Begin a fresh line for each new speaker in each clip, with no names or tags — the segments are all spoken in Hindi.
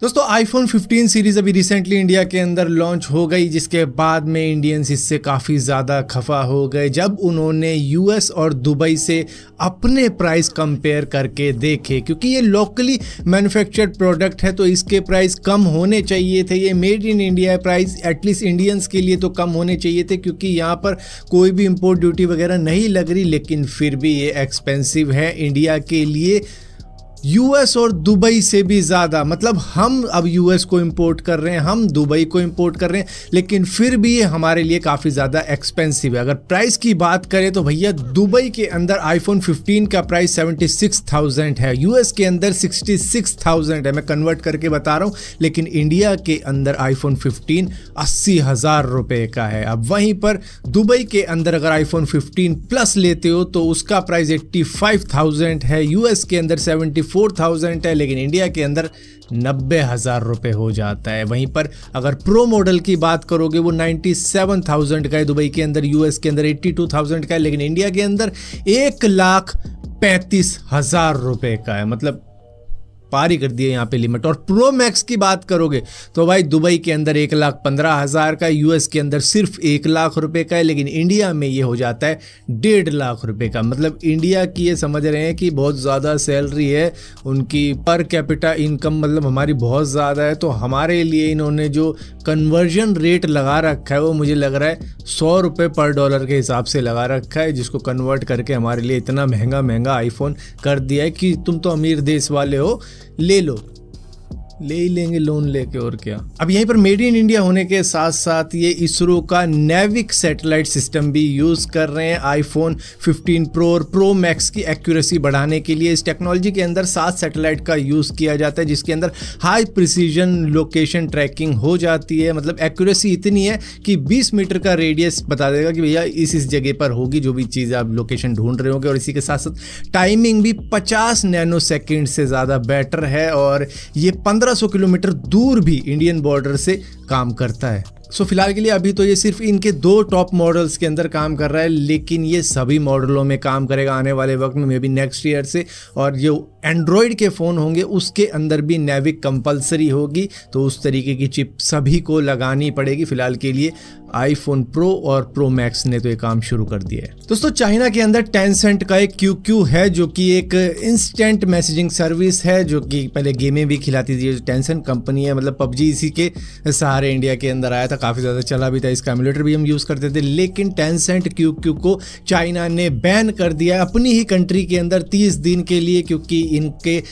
दोस्तों आईफोन 15 सीरीज अभी रिसेंटली इंडिया के अंदर लॉन्च हो गई, जिसके बाद में इंडियंस इससे काफ़ी ज़्यादा खफा हो गए जब उन्होंने यूएस और दुबई से अपने प्राइस कंपेयर करके देखे, क्योंकि ये लोकली मैन्युफैक्चर्ड प्रोडक्ट है तो इसके प्राइस कम होने चाहिए थे। ये made in India price at least Indians के लिए तो कम होने चाहिए थे, क्योंकि यहाँ पर कोई भी इंपोर्ट ड्यूटी वगैरह नहीं लग रही, लेकिन फिर भी ये एक्सपेंसिव है इंडिया के लिए यूएस और दुबई से भी ज़्यादा। मतलब हम अब यूएस को इंपोर्ट कर रहे हैं, हम दुबई को इंपोर्ट कर रहे हैं, लेकिन फिर भी ये हमारे लिए काफ़ी ज़्यादा एक्सपेंसिव है। अगर प्राइस की बात करें तो भैया दुबई के अंदर आईफोन 15 का प्राइस 76,000 है, यूएस के अंदर 66,000 है, मैं कन्वर्ट करके बता रहा हूँ, लेकिन इंडिया के अंदर आईफोन 15 80,000 रुपये का है। अब वहीं पर दुबई के अंदर अगर आईफोन 15 प्लस लेते हो तो उसका प्राइस 85,000 है, यूएस के अंदर 74,000 है, लेकिन इंडिया के अंदर 90,000 रुपये हो जाता है। वहीं पर अगर प्रो मॉडल की बात करोगे वो 97,000 का है, दुबई के अंदर, यूएस के अंदर 82,000 का है, लेकिन इंडिया के अंदर 1,35,000 रुपये का है। मतलब पार ही कर दिए यहाँ पे लिमिट। और प्रो मैक्स की बात करोगे तो भाई दुबई के अंदर 1,15,000 का, यूएस के अंदर सिर्फ 1,00,000 रुपए का है, लेकिन इंडिया में ये हो जाता है 1,50,000 रुपए का। मतलब इंडिया की ये समझ रहे हैं कि बहुत ज़्यादा सैलरी है उनकी, पर कैपिटा इनकम मतलब हमारी बहुत ज़्यादा है, तो हमारे लिए इन्होंने जो कन्वर्जन रेट लगा रखा है वो मुझे लग रहा है 100 रुपये पर डॉलर के हिसाब से लगा रखा है, जिसको कन्वर्ट करके हमारे लिए इतना महंगा आईफोन कर दिया है कि तुम तो अमीर देश वाले हो, ले लो, ले ही लेंगे लोन लेके, और क्या। अब यहीं पर मेड इन इंडिया होने के साथ साथ ये इसरो का नेविक सैटेलाइट सिस्टम भी यूज़ कर रहे हैं आईफोन 15 प्रो और प्रो मैक्स की एक्यूरेसी बढ़ाने के लिए। इस टेक्नोलॉजी के अंदर 7 सैटेलाइट का यूज़ किया जाता है, जिसके अंदर हाई प्रिसीजन लोकेशन ट्रैकिंग हो जाती है। मतलब एक्यूरेसी इतनी है कि 20 मीटर का रेडियस बता देगा कि भैया इस जगह पर होगी जो भी चीज़ आप लोकेशन ढूंढ रहे होंगे, और इसी के साथ साथ टाइमिंग भी 50 नैनो सेकेंड से ज़्यादा बेटर है, और ये 1500 किलोमीटर दूर भी इंडियन बॉर्डर से काम करता है। सो फिलहाल के लिए अभी तो ये सिर्फ इनके 2 टॉप मॉडल्स के अंदर काम कर रहा है, लेकिन ये सभी मॉडलों में काम करेगा आने वाले वक्त में, मे बी नेक्स्ट ईयर से। और जो एंड्रॉयड के फ़ोन होंगे उसके अंदर भी नेविक कंपलसरी होगी, तो उस तरीके की चिप सभी को लगानी पड़ेगी। फिलहाल के लिए आईफोन प्रो और प्रो मैक्स ने तो ये काम शुरू कर दिया है। दोस्तों चाइना के अंदर टेंसेंट का एक QQ है, जो कि एक इंस्टेंट मैसेजिंग सर्विस है, जो कि पहले गेमें भी खिलाती थी। टेंसेंट कंपनी है, मतलब पबजी इसी के सहारे इंडिया के अंदर आया था, काफ़ी ज़्यादा चला भी था, इसका एमुलेटर भी हम यूज़ करते थे। लेकिन टेंसेंट QQ को चाइना ने बैन कर दिया अपनी ही कंट्री के अंदर 30 दिन के लिए, क्योंकि इनके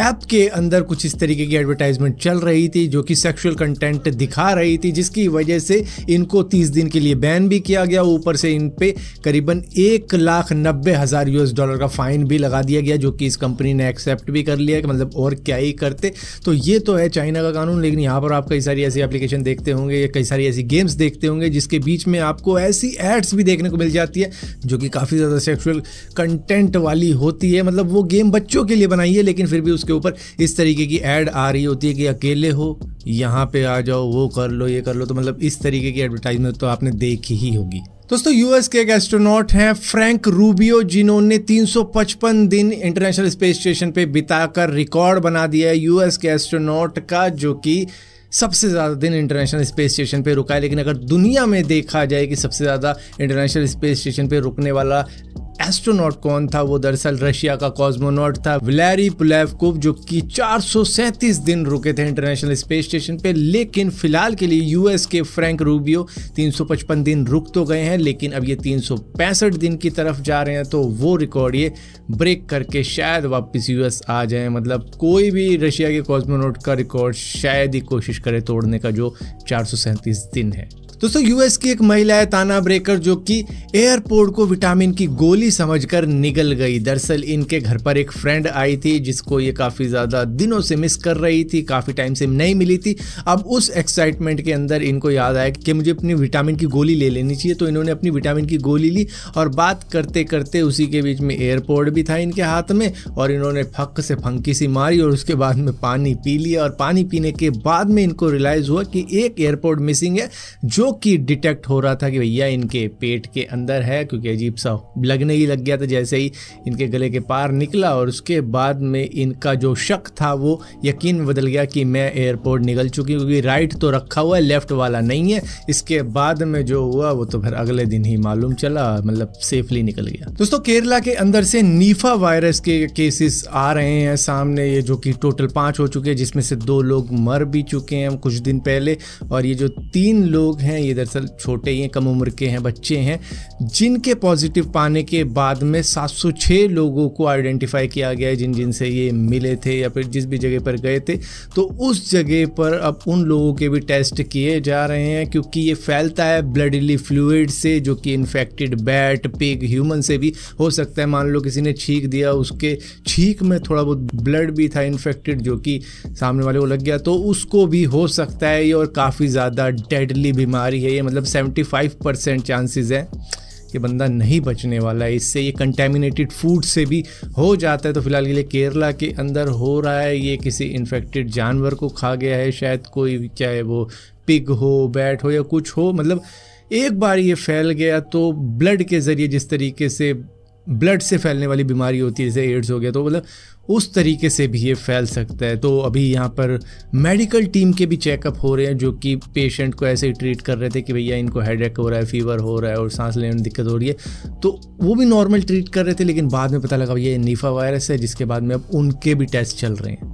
ऐप के अंदर कुछ इस तरीके की एडवर्टाइजमेंट चल रही थी जो कि सेक्सुअल कंटेंट दिखा रही थी, जिसकी वजह से इनको 30 दिन के लिए बैन भी किया गया। ऊपर से इन पे करीबन $1,90,000 का फाइन भी लगा दिया गया, जो कि इस कंपनी ने एक्सेप्ट भी कर लिया कि मतलब और क्या ही करते। तो ये तो है चाइना का कानून, लेकिन यहाँ पर आप कई सारी ऐसी एप्लीकेशन देखते होंगे या कई सारी ऐसी गेम्स देखते होंगे जिसके बीच में आपको ऐसी एड्स भी देखने को मिल जाती है जो कि काफ़ी ज़्यादा सेक्सुअल कंटेंट वाली होती है। मतलब वो गेम बच्चों के लिए बनाई है, लेकिन फिर भी उसके ऊपर इस तरीके की ऐड आ रही होती है कि अकेले हो, यहाँ पे आ जाओ, वो कर लो, ये कर लो। तो मतलब इस तरीके की एडवर्टाइजमेंट तो आपने देखी ही होगी। दोस्तों यूएस के एक एस्ट्रोनॉट हैं फ्रैंक रूबियो, जिन्होंने 355 दिन इंटरनेशनल स्पेस स्टेशन पे बिताकर रिकॉर्ड बना दिया है यूएस के एस्ट्रोनॉट का, जो कि सबसे ज़्यादा दिन इंटरनेशनल स्पेस स्टेशन पे रुका है। लेकिन अगर दुनिया में देखा जाए कि सबसे ज़्यादा इंटरनेशनल स्पेस स्टेशन पे रुकने वाला एस्ट्रोनॉट कौन था, वो दरअसल रशिया का कॉस्मोनॉट था वैलेरी पुलेवकोव, जो कि 437 दिन रुके थे इंटरनेशनल स्पेस स्टेशन पे। लेकिन फिलहाल के लिए यूएस के फ्रैंक रूबियो 355 दिन रुक तो गए हैं, लेकिन अब ये 365 दिन की तरफ जा रहे हैं, तो वो रिकॉर्ड ये ब्रेक करके शायद वापस यूएस आ जाए। मतलब कोई भी रशिया के कॉस्मोनॉट का रिकॉर्ड शायद ही कोशिश करे तोड़ने का, जो 437 दिन है। दोस्तों यूएस की एक महिला है ताना ब्रेकर, जो कि एयरपोर्ट को विटामिन की गोली समझकर निगल गई। दरअसल इनके घर पर एक फ्रेंड आई थी जिसको ये काफ़ी ज़्यादा दिनों से मिस कर रही थी, काफ़ी टाइम से नहीं मिली थी। अब उस एक्साइटमेंट के अंदर इनको याद आया कि मुझे अपनी विटामिन की गोली ले लेनी चाहिए, तो इन्होंने अपनी विटामिन की गोली ली और बात करते करते उसी के बीच में एयरपोर्ट भी था इनके हाथ में, और इन्होंने फक से फंकी सी मारी और उसके बाद में पानी पी लिया। और पानी पीने के बाद में इनको रियलाइज़ हुआ कि एक एयरपोर्ट मिसिंग है, जो कि डिटेक्ट हो रहा था कि भैया इनके पेट के अंदर है, क्योंकि अजीब सा लगने ही लग गया था जैसे ही इनके गले के पार निकला। और उसके बाद में इनका जो शक था वो यकीन में बदल गया कि मैं एयरपोर्ट निकल चुकी हूँ, क्योंकि राइट तो रखा हुआ है, लेफ्ट वाला नहीं है। इसके बाद में जो हुआ वो तो फिर अगले दिन ही मालूम चला, मतलब सेफली निकल गया। दोस्तों केरला के अंदर से नीफा वायरस के केसेस आ रहे हैं सामने, ये जो कि टोटल 5 हो चुके हैं, जिसमें से 2 लोग मर भी चुके हैं कुछ दिन पहले। और ये जो 3 लोग हैं ये दरअसल छोटे ही हैं, कम उम्र के हैं, बच्चे हैं, जिनके पॉजिटिव पाने के बाद में 706 लोगों को आइडेंटिफाई किया गया है जिन से ये मिले थे या फिर जिस भी जगह पर गए थे। तो उस जगह पर अब उन लोगों के भी टेस्ट किए जा रहे हैं, क्योंकि ये फैलता है ब्लडली फ्लूइड से, जो कि इन्फेक्टेड बैट, पिग, ह्यूमन से भी हो सकता है। मान लो किसी ने छींक दिया, उसके छींक में थोड़ा बहुत ब्लड भी था इन्फेक्टेड, जो कि सामने वाले को लग गया, तो उसको भी हो सकता है ये। और काफ़ी ज़्यादा डेडली बीमारी है ये, मतलब 75% चांसेस है कि बंदा नहीं बचने वाला है इससे। ये कंटेमिनेटेड फूड से भी हो जाता है। तो फिलहाल के लिए केरला के अंदर हो रहा है, ये किसी इन्फेक्टेड जानवर को खा गया है शायद कोई, चाहे वो पिग हो, बैट हो या कुछ हो। मतलब एक बार ये फैल गया तो ब्लड के ज़रिए, जिस तरीके से ब्लड से फैलने वाली बीमारी होती है जैसे एड्स हो गया, तो मतलब उस तरीके से भी ये फैल सकता है। तो अभी यहाँ पर मेडिकल टीम के भी चेकअप हो रहे हैं, जो कि पेशेंट को ऐसे ही ट्रीट कर रहे थे कि भैया इनको हेडेक हो रहा है, फीवर हो रहा है और सांस लेने में दिक्कत हो रही है, तो वो भी नॉर्मल ट्रीट कर रहे थे। लेकिन बाद में पता लगा भैया ये नीफा वायरस है, जिसके बाद में अब उनके भी टेस्ट चल रहे हैं।